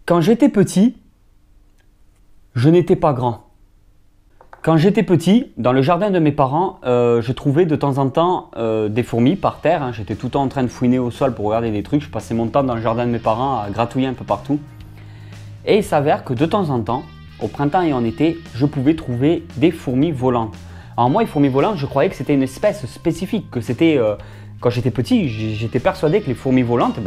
Quand j'étais petit, je n'étais pas grand. Quand j'étais petit, dans le jardin de mes parents, je trouvais de temps en temps des fourmis par terre. Hein. J'étais tout le temps en train de fouiner au sol pour regarder des trucs. Je passais mon temps dans le jardin de mes parents à gratouiller un peu partout. Et il s'avère que de temps en temps, au printemps et en été, je pouvais trouver des fourmis volantes. Alors moi, les fourmis volantes, je croyais que c'était une espèce spécifique, que c'était... Quand j'étais petit, j'étais persuadé que les fourmis volantes,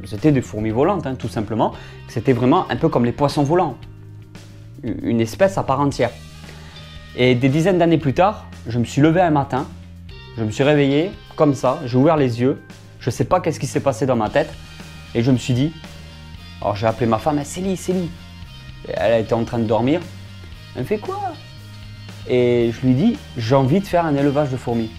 c'était des fourmis volantes, hein, tout simplement. C'était vraiment un peu comme les poissons volants, une espèce à part entière. Et des dizaines d'années plus tard, je me suis levé un matin, je me suis réveillé comme ça, j'ai ouvert les yeux, je ne sais pas qu'est-ce qui s'est passé dans ma tête, et je me suis dit, alors j'ai appelé ma femme, Célie, Célie. Et elle était en train de dormir, elle me fait quoi? Et je lui dis, j'ai envie de faire un élevage de fourmis.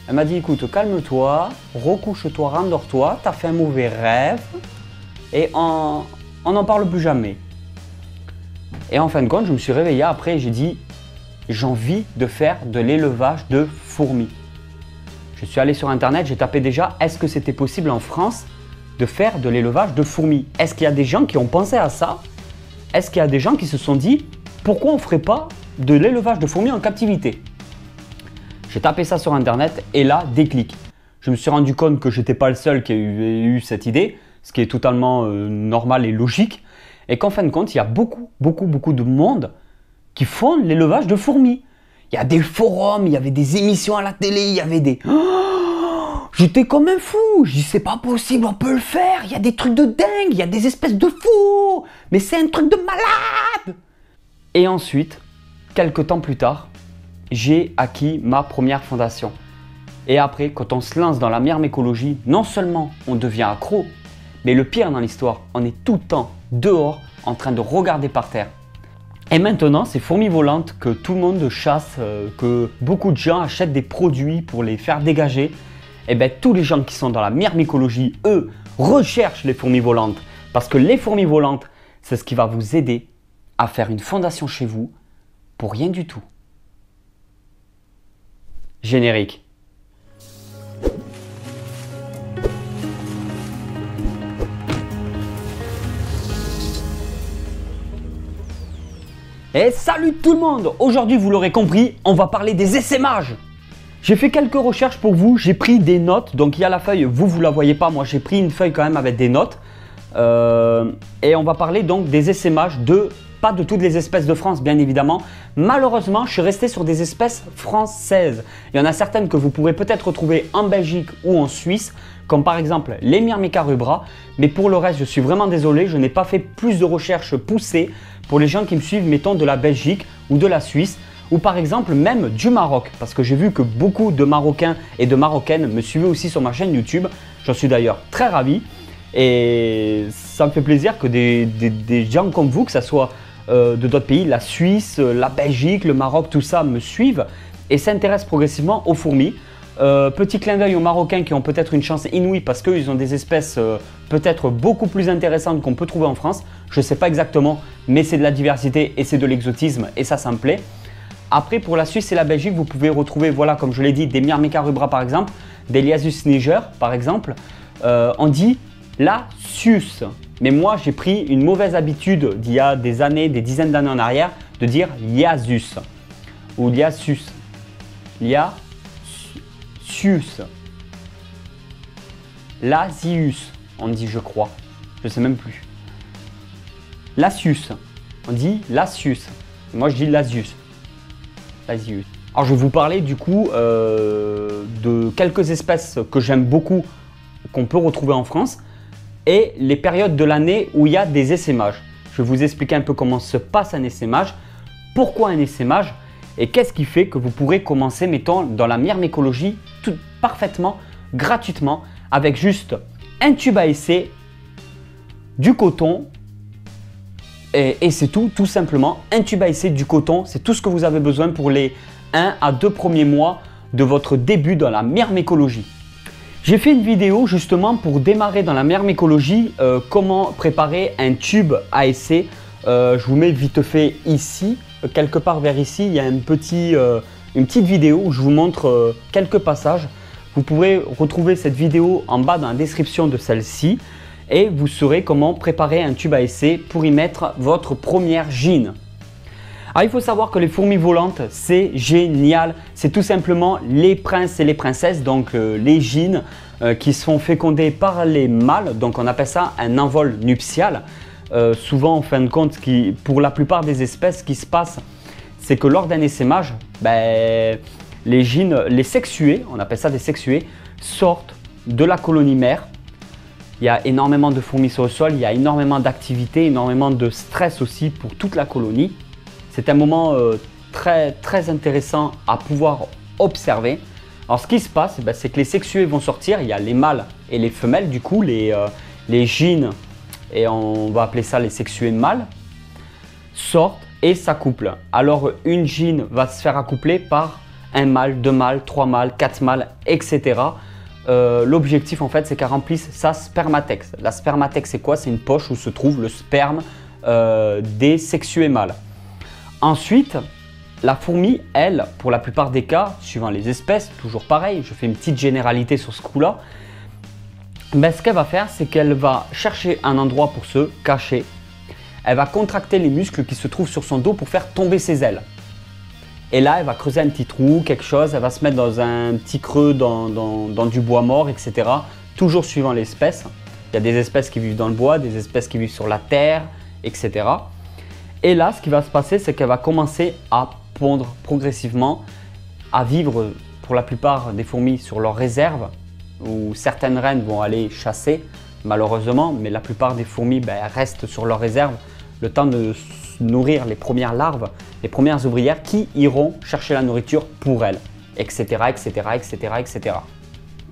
Elle m'a dit, écoute, calme-toi, recouche-toi, rendors-toi, t'as fait un mauvais rêve et on n'en parle plus jamais. Et en fin de compte, je me suis réveillé après et j'ai dit, j'ai envie de faire de l'élevage de fourmis. Je suis allé sur internet, j'ai tapé déjà, est-ce que c'était possible en France de faire de l'élevage de fourmis? Est-ce qu'il y a des gens qui ont pensé à ça? Est-ce qu'il y a des gens qui se sont dit, pourquoi on ne ferait pas de l'élevage de fourmis en captivité? J'ai tapé ça sur internet et là, déclic. Je me suis rendu compte que je n'étais pas le seul qui avait eu cette idée, ce qui est totalement normal et logique, et qu'en fin de compte, il y a beaucoup de monde qui font l'élevage de fourmis. Il y a des forums, il y avait des émissions à la télé, il y avait des... Oh, j'étais comme un fou, je dis c'est pas possible, on peut le faire, il y a des trucs de dingue, il y a des espèces de fous, mais c'est un truc de malade. Et ensuite, quelques temps plus tard, j'ai acquis ma première fondation. Et après, quand on se lance dans la myrmécologie, non seulement on devient accro, mais le pire dans l'histoire, on est tout le temps dehors en train de regarder par terre. Et maintenant, ces fourmis volantes que tout le monde chasse, que beaucoup de gens achètent des produits pour les faire dégager, et bien tous les gens qui sont dans la myrmécologie, eux, recherchent les fourmis volantes. Parce que les fourmis volantes, c'est ce qui va vous aider à faire une fondation chez vous pour rien du tout. Générique. Et salut tout le monde! Aujourd'hui, vous l'aurez compris, on va parler des essaimages. J'ai fait quelques recherches pour vous, j'ai pris des notes, donc il y a la feuille, vous la voyez pas, moi j'ai pris une feuille quand même avec des notes. Et on va parler donc des essaimages pas de toutes les espèces de France bien évidemment. Malheureusement, je suis resté sur des espèces françaises. Il y en a certaines que vous pourrez peut-être retrouver en Belgique ou en Suisse, comme par exemple les Myrmica rubra. Mais pour le reste, je suis vraiment désolé, je n'ai pas fait plus de recherches poussées pour les gens qui me suivent, mettons de la Belgique ou de la Suisse, ou par exemple même du Maroc, parce que j'ai vu que beaucoup de Marocains et de Marocaines me suivaient aussi sur ma chaîne YouTube. J'en suis d'ailleurs très ravi et ça me fait plaisir que des gens comme vous, que ce soit de d'autres pays, la Suisse, la Belgique, le Maroc, tout ça me suivent et s'intéressent progressivement aux fourmis. Petit clin d'œil aux Marocains qui ont peut-être une chance inouïe parce qu'ils ont des espèces peut-être beaucoup plus intéressantes qu'on peut trouver en France. Je ne sais pas exactement, mais c'est de la diversité et c'est de l'exotisme et ça me plaît. Après, pour la Suisse et la Belgique, vous pouvez retrouver, voilà, comme je l'ai dit, des Myrmica rubra par exemple, des Liasus niger par exemple. On dit Lasius. Mais moi, j'ai pris une mauvaise habitude d'il y a des années, des dizaines d'années en arrière, de dire Liasus ou Liasus. Liasus. Lasius, on dit, je crois. Je sais même plus. Lasius. On dit Lasius. Moi, je dis Lasius. Lasius. Alors, je vais vous parler du coup de quelques espèces que j'aime beaucoup, qu'on peut retrouver en France, et les périodes de l'année où il y a des essaimages. Je vais vous expliquer un peu comment se passe un essaimage, pourquoi un essaimage et qu'est-ce qui fait que vous pourrez commencer, mettons, dans la myrmécologie tout parfaitement, gratuitement, avec juste un tube à essai, du coton et c'est tout simplement. Un tube à essai, du coton, c'est tout ce que vous avez besoin pour les 1 à 2 premiers mois de votre début dans la myrmécologie. J'ai fait une vidéo justement pour démarrer dans la myrmécologie, comment préparer un tube à essai. Je vous mets vite fait ici, quelque part vers ici, il y a une petite vidéo où je vous montre quelques passages. Vous pourrez retrouver cette vidéo en bas dans la description de celle-ci. et vous saurez comment préparer un tube à essai pour y mettre votre première gine. Alors, il faut savoir que les fourmis volantes, c'est génial. C'est tout simplement les princes et les princesses, donc les gines qui sont fécondés par les mâles. Donc on appelle ça un envol nuptial. Souvent, en fin de compte, pour la plupart des espèces, ce qui se passe, c'est que lors d'un essaimage, les gines, les sexués, on appelle ça des sexués, sortent de la colonie mère. Il y a énormément de fourmis sur le sol, il y a énormément d'activité, énormément de stress aussi pour toute la colonie. C'est un moment très intéressant à pouvoir observer. Alors ce qui se passe, c'est que les sexués vont sortir, il y a les mâles et les femelles, du coup les gines, et on va appeler ça les sexués mâles, sortent et s'accouplent. Alors une gine va se faire accoupler par un mâle, 2 mâles, 3 mâles, 4 mâles, etc. L'objectif en fait c'est qu'elle remplisse sa spermatex. La spermatex c'est quoi? C'est une poche où se trouve le sperme des sexués mâles. Ensuite, la fourmi, elle, pour la plupart des cas, suivant les espèces, toujours pareil, je fais une petite généralité sur ce coup-là, ce qu'elle va faire, c'est qu'elle va chercher un endroit pour se cacher. Elle va contracter les muscles qui se trouvent sur son dos pour faire tomber ses ailes. Et là, elle va creuser un petit trou, quelque chose, elle va se mettre dans un petit creux, dans du bois mort, etc. Toujours suivant l'espèce. Il y a des espèces qui vivent dans le bois, des espèces qui vivent sur la terre, etc. Et là, ce qui va se passer, c'est qu'elle va commencer à pondre progressivement, à vivre pour la plupart des fourmis sur leurs réserves, où certaines reines vont aller chasser, malheureusement, mais la plupart des fourmis restent sur leurs réserves le temps de nourrir les premières larves, les premières ouvrières qui iront chercher la nourriture pour elles, etc., etc., etc., etc.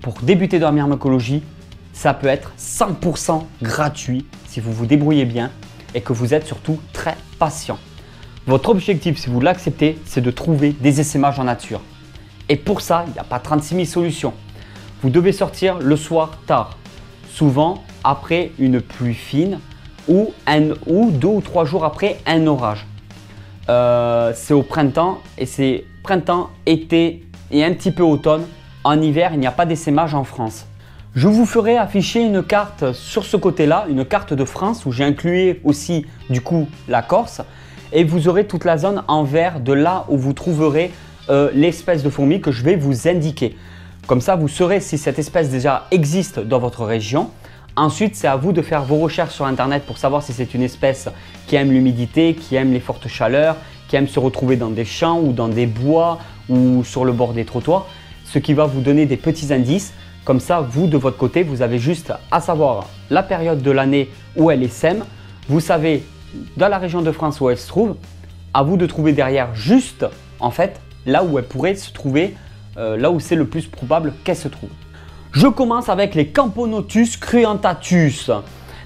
Pour débuter dans la myrmécologie, ça peut être 100% gratuit si vous vous débrouillez bien et que vous êtes surtout très patient. Votre objectif, si vous l'acceptez, c'est de trouver des essaimages en nature. Et pour ça, il n'y a pas 36 000 solutions. Vous devez sortir le soir tard, souvent après une pluie fine ou 2 ou 3 jours après un orage. C'est au printemps et c'est printemps, été et un petit peu automne. En hiver, il n'y a pas d'essaimage en France. Je vous ferai afficher une carte sur ce côté-là, une carte de France où j'ai inclus aussi du coup la Corse, et vous aurez toute la zone en vert de là où vous trouverez l'espèce de fourmi que je vais vous indiquer. Comme ça, vous saurez si cette espèce déjà existe dans votre région. Ensuite, c'est à vous de faire vos recherches sur internet pour savoir si c'est une espèce qui aime l'humidité, qui aime les fortes chaleurs, qui aime se retrouver dans des champs ou dans des bois ou sur le bord des trottoirs, ce qui va vous donner des petits indices. Comme ça, vous, de votre côté, vous avez juste à savoir la période de l'année où elle essaime. Vous savez dans la région de France où elle se trouve. À vous de trouver derrière juste, en fait, là où elle pourrait se trouver, là où c'est le plus probable qu'elle se trouve. Je commence avec les Camponotus cruentatus.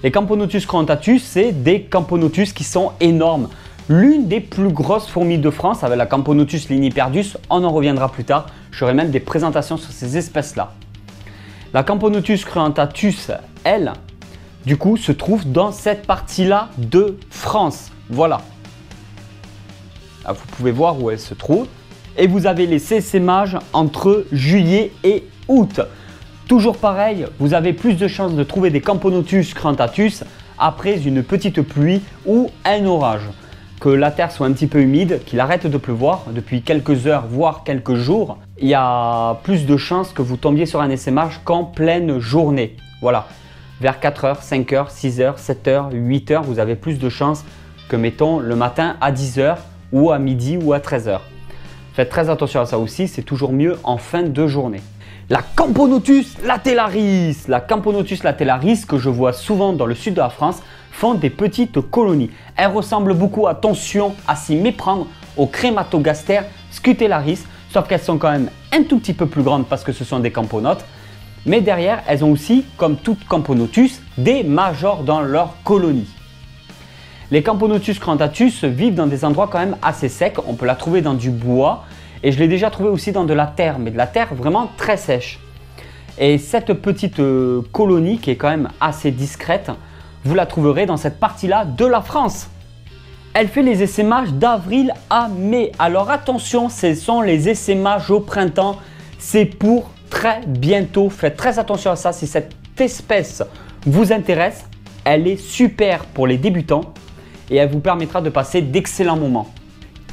Les Camponotus cruentatus, c'est des Camponotus qui sont énormes. L'une des plus grosses fourmis de France avec la Camponotus liniperdus, on en reviendra plus tard. J'aurai même des présentations sur ces espèces-là. La Camponotus cruentatus, elle, du coup, se trouve dans cette partie-là de France. Voilà. Là, vous pouvez voir où elle se trouve. Et vous avez les essaimages entre juillet et août. Toujours pareil, vous avez plus de chances de trouver des Camponotus cruentatus après une petite pluie ou un orage. Que la terre soit un petit peu humide, qu'il arrête de pleuvoir depuis quelques heures, voire quelques jours, il y a plus de chances que vous tombiez sur un essaimage qu'en pleine journée. Voilà, vers 4h, 5h, 6h, 7h, 8h, vous avez plus de chances que mettons le matin à 10h ou à midi ou à 13h. Faites très attention à ça aussi, c'est toujours mieux en fin de journée. La Camponotus latellaris. La Camponotus latellaris que je vois souvent dans le sud de la France font des petites colonies. Elles ressemblent beaucoup, attention à s'y méprendre, aux Crématogaster scutellaris, sauf qu'elles sont quand même un tout petit peu plus grandes parce que ce sont des camponotes. Mais derrière, elles ont aussi, comme toutes Camponotus, des majors dans leur colonie. Les Camponotus cruentatus vivent dans des endroits quand même assez secs. On peut la trouver dans du bois et je l'ai déjà trouvé aussi dans de la terre, mais de la terre vraiment très sèche. Et cette petite colonie qui est quand même assez discrète, vous la trouverez dans cette partie-là de la France. Elle fait les essaimages d'avril à mai. Alors attention, ce sont les essaimages au printemps. C'est pour très bientôt. Faites très attention à ça. Si cette espèce vous intéresse, elle est super pour les débutants et elle vous permettra de passer d'excellents moments.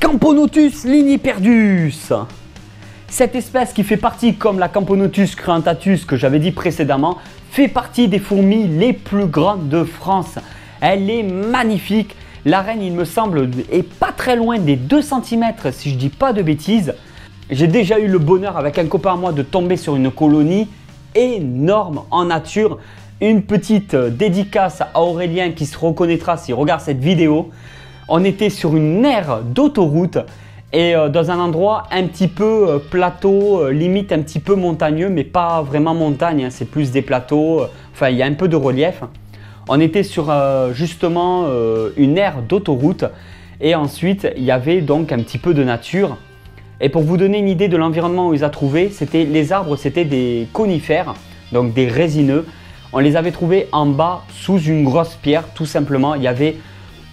Camponotus liniperdus. Cette espèce qui fait partie, comme la Camponotus cruentatus que j'avais dit précédemment, fait partie des fourmis les plus grandes de France. Elle est magnifique. La reine, il me semble, est pas très loin des 2 cm si je dis pas de bêtises. J'ai déjà eu le bonheur avec un copain à moi de tomber sur une colonie énorme en nature. Une petite dédicace à Aurélien qui se reconnaîtra s'il regarde cette vidéo. On était sur une aire d'autoroute et dans un endroit un petit peu plateau, limite un petit peu montagneux, mais pas vraiment montagne, hein, c'est plus des plateaux, enfin il y a un peu de relief. On était sur justement une aire d'autoroute et ensuite il y avait donc un petit peu de nature. Et pour vous donner une idée de l'environnement où ils ont trouvé, les arbres c'était des conifères, donc des résineux. On les avait trouvés en bas sous une grosse pierre, tout simplement. Il y avait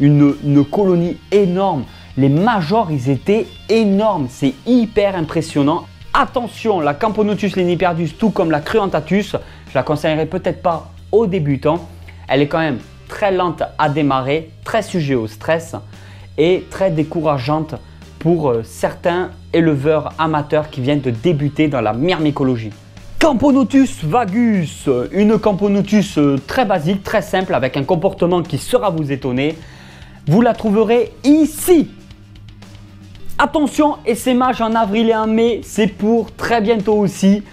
une colonie énorme. Les majors, ils étaient énormes. C'est hyper impressionnant. Attention, la Camponotus liniperdus, tout comme la cruentatus, je la conseillerais peut-être pas aux débutants. Elle est quand même très lente à démarrer, très sujet au stress et très décourageante pour certains éleveurs amateurs qui viennent de débuter dans la myrmécologie. Camponotus vagus, une Camponotus très basique, très simple, avec un comportement qui sera vous étonner. Vous la trouverez ici. Attention, essaimage en avril et en mai, c'est pour très bientôt aussi.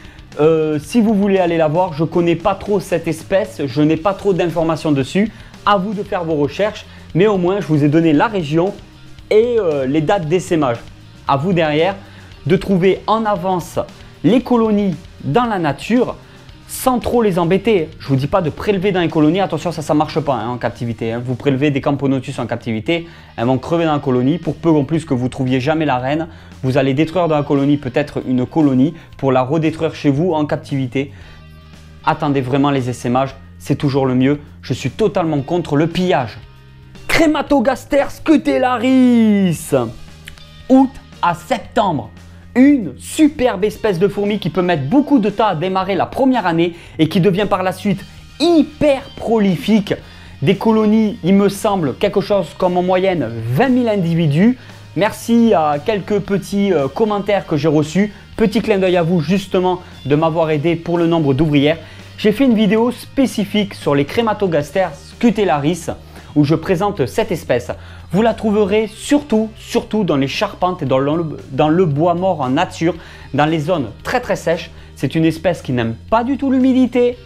Si vous voulez aller la voir, je ne connais pas trop cette espèce, je n'ai pas trop d'informations dessus. À vous de faire vos recherches, mais au moins je vous ai donné la région et les dates d'essaimage. À vous derrière de trouver en avance les colonies dans la nature sans trop les embêter. Je ne vous dis pas de prélever dans les colonies, attention ça ne marche pas hein, en captivité. Hein. Vous prélevez des Camponotus en captivité, elles vont crever dans la colonie. Pour peu en plus que vous trouviez jamais la reine, vous allez détruire dans la colonie peut-être une colonie pour la redétruire chez vous en captivité. Attendez vraiment les essaimages, c'est toujours le mieux. Je suis totalement contre le pillage. Crématogaster scutellaris, août à septembre. Une superbe espèce de fourmi qui peut mettre beaucoup de temps à démarrer la première année et qui devient par la suite hyper prolifique. Des colonies, il me semble, quelque chose comme en moyenne 20 000 individus. Merci à quelques petits commentaires que j'ai reçus. Petit clin d'œil à vous justement de m'avoir aidé pour le nombre d'ouvrières. J'ai fait une vidéo spécifique sur les Crématogaster scutellaris où je présente cette espèce. Vous la trouverez surtout dans les charpentes et dans le bois mort en nature, dans les zones très sèches. C'est une espèce qui n'aime pas du tout l'humidité.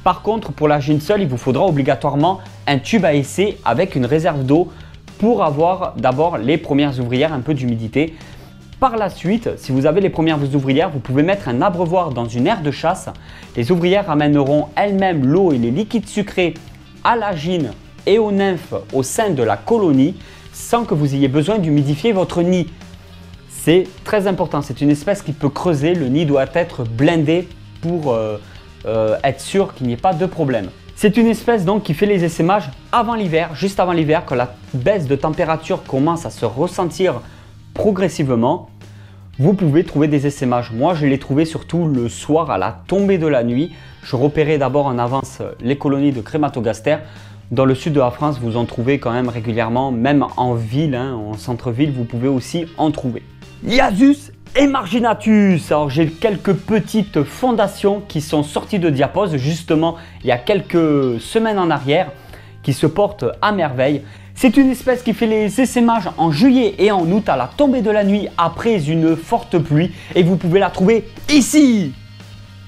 Par contre, pour la gîne seule, il vous faudra obligatoirement un tube à essai avec une réserve d'eau pour avoir d'abord les premières ouvrières, un peu d'humidité. Par la suite, si vous avez les premières ouvrières, vous pouvez mettre un abreuvoir dans une aire de chasse. Les ouvrières amèneront elles-mêmes l'eau et les liquides sucrés à la gîne et aux nymphes au sein de la colonie sans que vous ayez besoin d'humidifier votre nid. C'est très important, c'est une espèce qui peut creuser, le nid doit être blindé pour être sûr qu'il n'y ait pas de problème. C'est une espèce donc qui fait les essaimages avant l'hiver, juste avant l'hiver, quand la baisse de température commence à se ressentir progressivement. Vous pouvez trouver des essaimages. Moi, je les trouvais surtout le soir à la tombée de la nuit. Je repérais d'abord en avance les colonies de Crématogaster. Dans le sud de la France, vous en trouvez quand même régulièrement, même en ville, hein, en centre-ville, vous pouvez aussi en trouver. Liasus emarginatus. Alors j'ai quelques petites fondations qui sont sorties de diapose justement il y a quelques semaines en arrière qui se portent à merveille. C'est une espèce qui fait les essaimages en juillet et en août à la tombée de la nuit après une forte pluie et vous pouvez la trouver ici.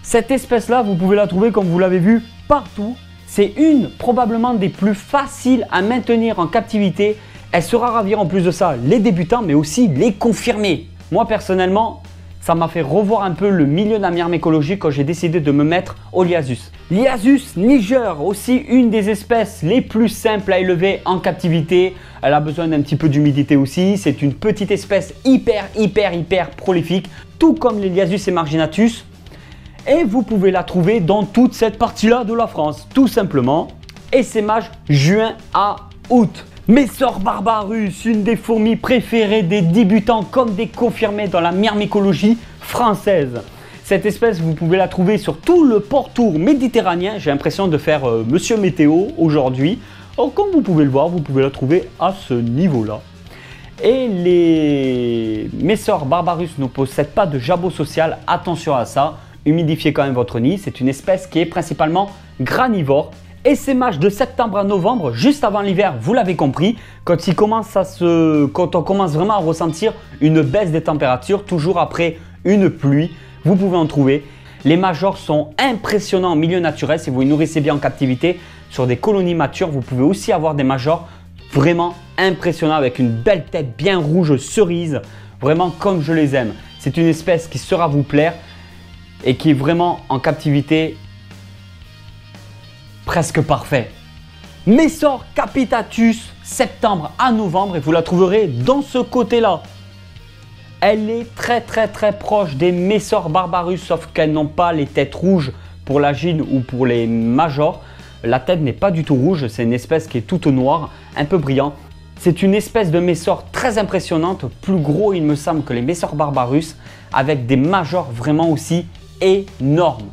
Cette espèce-là, vous pouvez la trouver comme vous l'avez vu partout. C'est probablement des plus faciles à maintenir en captivité. Elle sera ravir en plus de ça les débutants mais aussi les confirmés. Moi personnellement, ça m'a fait revoir un peu le milieu de la myrmécologie quand j'ai décidé de me mettre au Liasus. Liasus niger, aussi une des espèces les plus simples à élever en captivité. Elle a besoin d'un petit peu d'humidité aussi. C'est une petite espèce hyper prolifique, tout comme les Liasus emarginatus. Et vous pouvez la trouver dans toute cette partie-là de la France, tout simplement. Essaimage juin à août. Messor barbarus, une des fourmis préférées des débutants comme des confirmés dans la myrmécologie française. Cette espèce, vous pouvez la trouver sur tout le pourtour méditerranéen. J'ai l'impression de faire Monsieur Météo aujourd'hui. Or, comme vous pouvez le voir, vous pouvez la trouver à ce niveau-là. Et les Mesor barbarus ne possèdent pas de jabot social. Attention à ça. Humidifiez quand même votre nid. C'est une espèce qui est principalement granivore. Essaimage de septembre à novembre, juste avant l'hiver, vous l'avez compris, quand on commence vraiment à ressentir une baisse des températures, toujours après une pluie, vous pouvez en trouver. Les majors sont impressionnants en milieu naturel si vous les nourrissez bien en captivité. Sur des colonies matures, vous pouvez aussi avoir des majors vraiment impressionnants avec une belle tête bien rouge cerise, vraiment comme je les aime. C'est une espèce qui saura vous plaire et qui est vraiment en captivité presque parfait. Mesor capitatus, septembre à novembre, et vous la trouverez dans ce côté-là. Elle est très proche des Mesor barbarus, sauf qu'elles n'ont pas les têtes rouges pour la gine ou pour les majors. La tête n'est pas du tout rouge, c'est une espèce qui est toute noire, un peu brillant. C'est une espèce de Mesor très impressionnante, plus gros il me semble que les Mesor barbarus, avec des majors vraiment aussi énormes.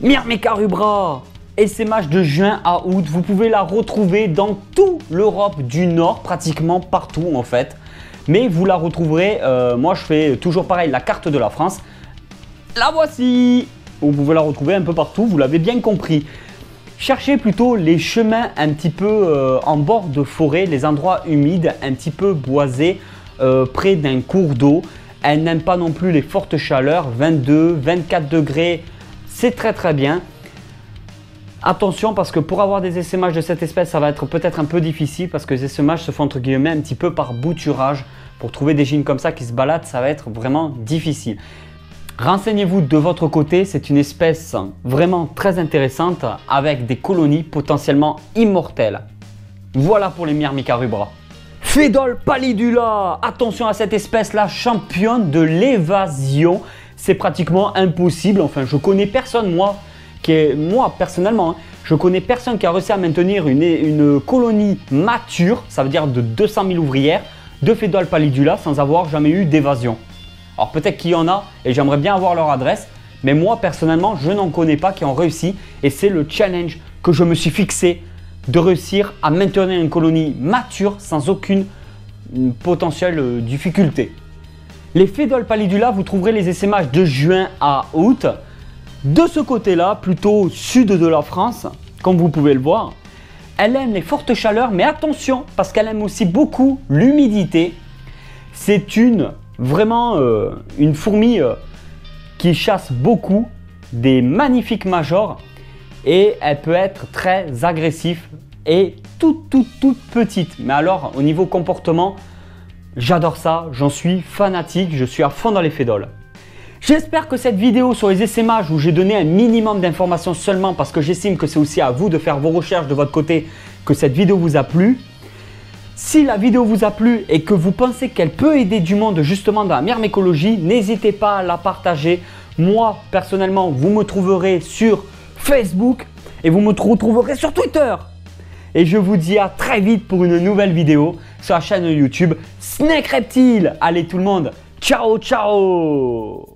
Myrmica rubra, essaimage de juin à août, vous pouvez la retrouver dans toute l'Europe du Nord, pratiquement partout en fait. Mais vous la retrouverez, moi je fais toujours pareil, la carte de la France. La voici. Vous pouvez la retrouver un peu partout, vous l'avez bien compris. Cherchez plutôt les chemins un petit peu en bord de forêt, les endroits humides, un petit peu boisés, près d'un cours d'eau. Elle n'aime pas non plus les fortes chaleurs, 22, 24 degrés, c'est très bien. Attention parce que pour avoir des essaimages de cette espèce, ça va être peut-être un peu difficile parce que les essaimages se font entre guillemets un petit peu par bouturage. Pour trouver des gines comme ça qui se baladent, ça va être vraiment difficile. Renseignez-vous de votre côté, c'est une espèce vraiment très intéressante avec des colonies potentiellement immortelles. Voilà pour les Myrmica rubra. Phédole pallidula, attention à cette espèce là, championne de l'évasion. C'est pratiquement impossible, enfin je connais personne moi personnellement, je connais personne qui a réussi à maintenir une colonie mature, ça veut dire de 200 000 ouvrières, de Phédole pallidula sans avoir jamais eu d'évasion. Alors peut-être qu'il y en a et j'aimerais bien avoir leur adresse, mais moi personnellement je n'en connais pas qui ont réussi et c'est le challenge que je me suis fixé de réussir à maintenir une colonie mature sans aucune potentielle difficulté. Les Phédole pallidula, vous trouverez les essaimages de juin à août. De ce côté-là, plutôt sud de la France, comme vous pouvez le voir, elle aime les fortes chaleurs, mais attention, parce qu'elle aime aussi beaucoup l'humidité. C'est vraiment une fourmi qui chasse beaucoup des magnifiques majors et elle peut être très agressive et toute petite. Mais alors, au niveau comportement, j'adore ça, j'en suis fanatique, je suis à fond dans les Phédoles. J'espère que cette vidéo sur les essaimages où j'ai donné un minimum d'informations seulement parce que j'estime que c'est aussi à vous de faire vos recherches de votre côté que cette vidéo vous a plu. Si la vidéo vous a plu et que vous pensez qu'elle peut aider du monde justement dans la myrmécologie, n'hésitez pas à la partager. Moi, personnellement, vous me trouverez sur Facebook et vous me retrouverez sur Twitter. Et je vous dis à très vite pour une nouvelle vidéo sur la chaîne YouTube Snake Reptile. Allez tout le monde, ciao ciao!